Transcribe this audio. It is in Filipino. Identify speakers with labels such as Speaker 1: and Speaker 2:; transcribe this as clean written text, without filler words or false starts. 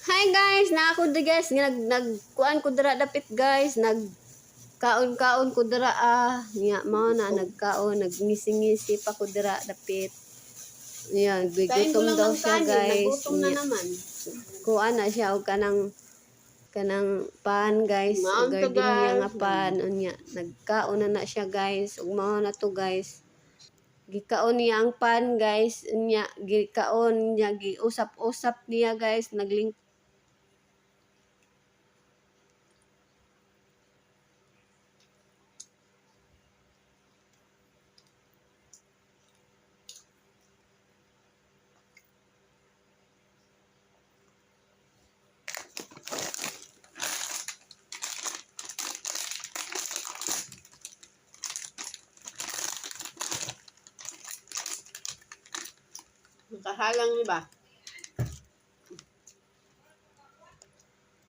Speaker 1: Hi guys, na ako di guys, nagkuan ko dira dapit guys, nagkaon-kaon ko dira nya mao na nagkaon, nagngisi-ngisi pa ko dira dapit. Yan, gutom daw siya guys.
Speaker 2: Nagutom na naman.
Speaker 1: Kuan na siya og kanang pan guys,
Speaker 2: Maon to,
Speaker 1: gardenia nga
Speaker 2: guys.
Speaker 1: pan unya. Nagkaon na siya guys, ug mao na to guys. Gikaon niya ang pan guys, unya gikaon niya giusap-usap niya guys,
Speaker 2: Nakahalang niyo ba?